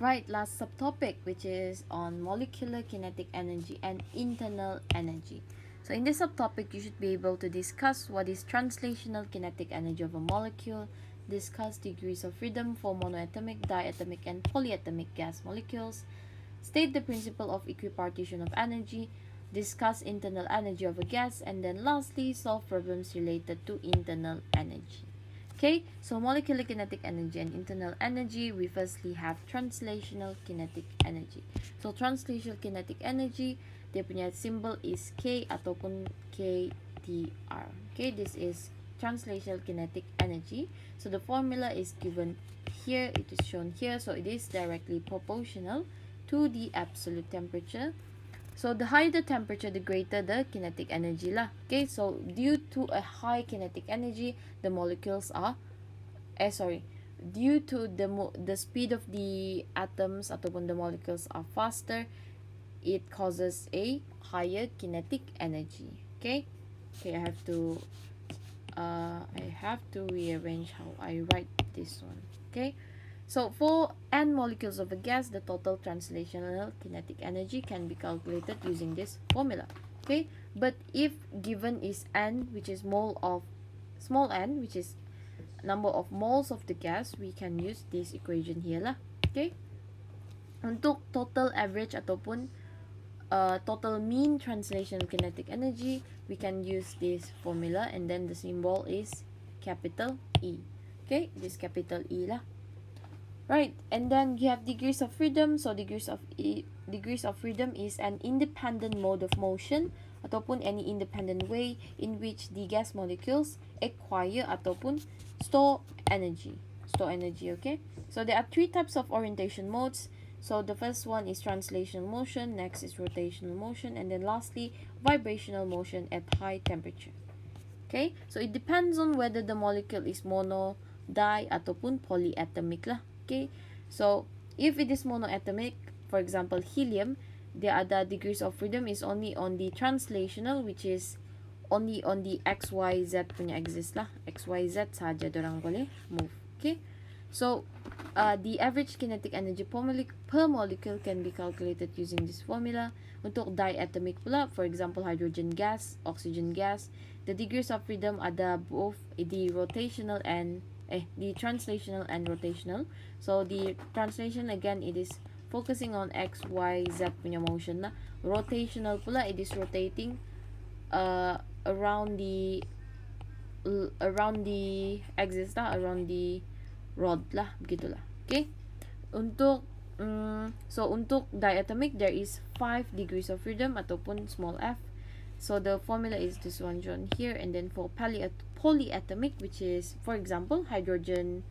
Right, last subtopic, which is on molecular kinetic energy and internal energy. So in this subtopic, you should be able to discuss what is translational kinetic energy of a molecule, discuss degrees of freedom for monoatomic, diatomic, and polyatomic gas molecules, state the principle of equipartition of energy, discuss internal energy of a gas, and then lastly, solve problems related to internal energy. Okay, so molecular kinetic energy and internal energy, we firstly have translational kinetic energy. So translational kinetic energy, dia punya symbol is K ataupun KTR. Okay, this is translational kinetic energy. So the formula is given here, it is shown here, so it is directly proportional to the absolute temperature. So the higher the temperature, the greater the kinetic energy lah. Okay, so due to a high kinetic energy, the molecules are, due to the speed of the atoms ataupun the molecules are faster, it causes a higher kinetic energy. Okay, I have to rearrange how I write this one. Okay. So for n molecules of a gas, the total translational kinetic energy can be calculated using this formula. Okay, but if given is n, which is mole of small n, which is number of moles of the gas, we can use this equation here lah. Okay, untuk total average ataupun total mean translational kinetic energy, we can use this formula, and then the symbol is capital E. Okay, this capital E lah. Right, and then you have degrees of freedom. So degrees of freedom is an independent mode of motion ataupun any independent way in which the gas molecules acquire ataupun store energy. Okay, so there are three types of orientation modes. So the first one is translational motion, next is rotational motion, and then lastly vibrational motion at high temperature. Okay, so it depends on whether the molecule is mono, di ataupun polyatomic lah. Okay, so if it is monoatomic, for example helium, the other degrees of freedom is only on the translational, which is only on the XYZ punya axis lah. XYZ saja dorang boleh move. Okay, so the average kinetic energy per molecule can be calculated using this formula. Untuk diatomic pula, for example hydrogen gas, oxygen gas, the degrees of freedom ada both the rotational and the translational and rotational. So the translation, again, it is focusing on X, Y, Z punya motion lah. Rotational pula, it is rotating around the axis lah, around the rod lah, begitulah. Okay, untuk untuk diatomic, there is 5 degrees of freedom ataupun small f. So the formula is this one shown here, and then for polyatomic, which is, for example, hydrogen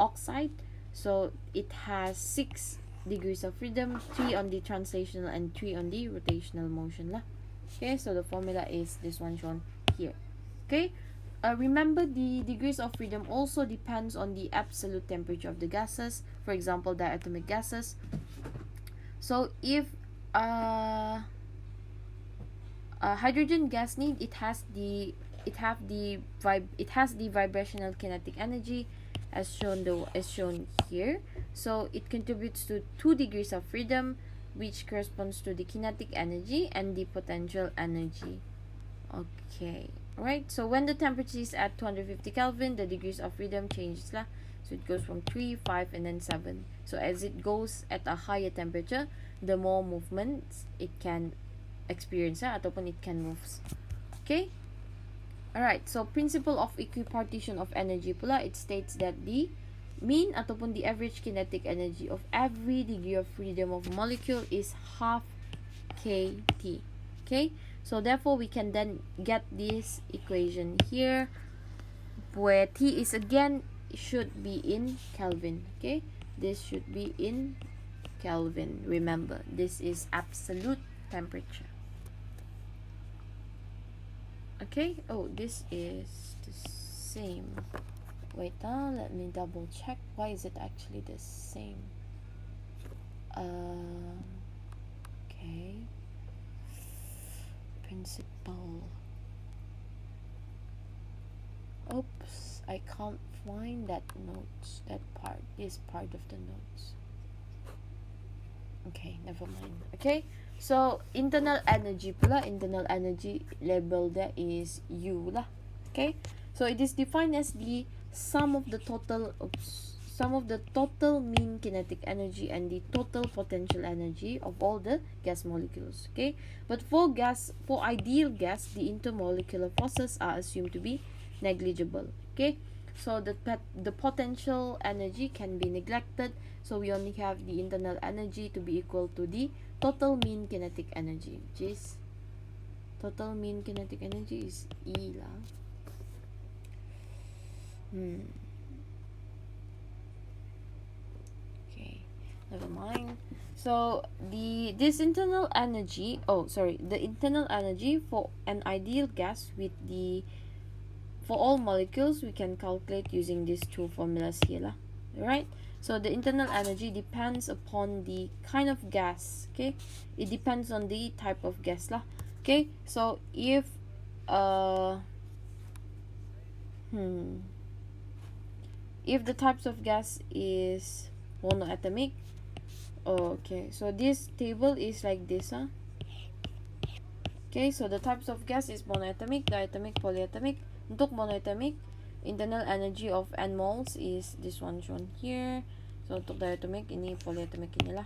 oxide, so it has 6 degrees of freedom, 3 on the translational and 3 on the rotational motion lah. Okay, so the formula is this one shown here. Okay, remember the degrees of freedom also depends on the absolute temperature of the gases. For example, diatomic gases. So if hydrogen gas need, it has the vibrational kinetic energy as shown here. So it contributes to 2 degrees of freedom, which corresponds to the kinetic energy and the potential energy. Okay, right, so when the temperature is at 250 Kelvin, the degrees of freedom changes lah. So it goes from 3, 5, and then 7. So as it goes at a higher temperature, the more movements it can experience ataupun it can move. Okay, alright, so principle of equipartition of energy pula, it states that the mean ataupun the average kinetic energy of every degree of freedom of a molecule is half kT. Okay, so therefore we can then get this equation here, where T is again should be in Kelvin. Okay, this should be in Kelvin. Remember, this is absolute temperature. Okay, oh, this is the same. Wait, let me double check. Why is it actually the same? Okay, principle. Oops, I can't find that notes, that part, this part of the notes. Okay, never mind. Okay, so internal energy pula, internal energy label there is U lah. Okay, so it is defined as the sum of the total mean kinetic energy and the total potential energy of all the gas molecules. Okay, but for ideal gas, the intermolecular forces are assumed to be negligible. Okay, so the potential energy can be neglected, so we only have the internal energy to be equal to the total mean kinetic energy, which is total mean kinetic energy is E lah. Okay, never mind. So this internal energy, the internal energy for an ideal gas for all molecules, we can calculate using these two formulas here lah. Right? So the internal energy depends upon the kind of gas. Okay, it depends on the type of gas lah. Okay, so if if the types of gas is monoatomic, okay, so this table is like this, huh? Okay, so the types of gas is monoatomic, diatomic, polyatomic. Untuk monoatomic, internal energy of n moles is this one shown here. So untuk diatomic, ini polyatomic inilah.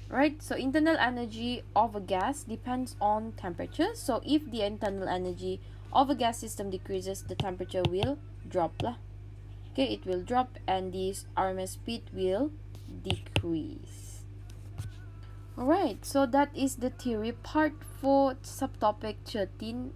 Right, so internal energy of a gas depends on temperature. So if the internal energy of a gas system decreases, the temperature will drop lah. Okay, it will drop and this RMS speed will decrease. Alright, so that is the theory part for subtopic 13.3.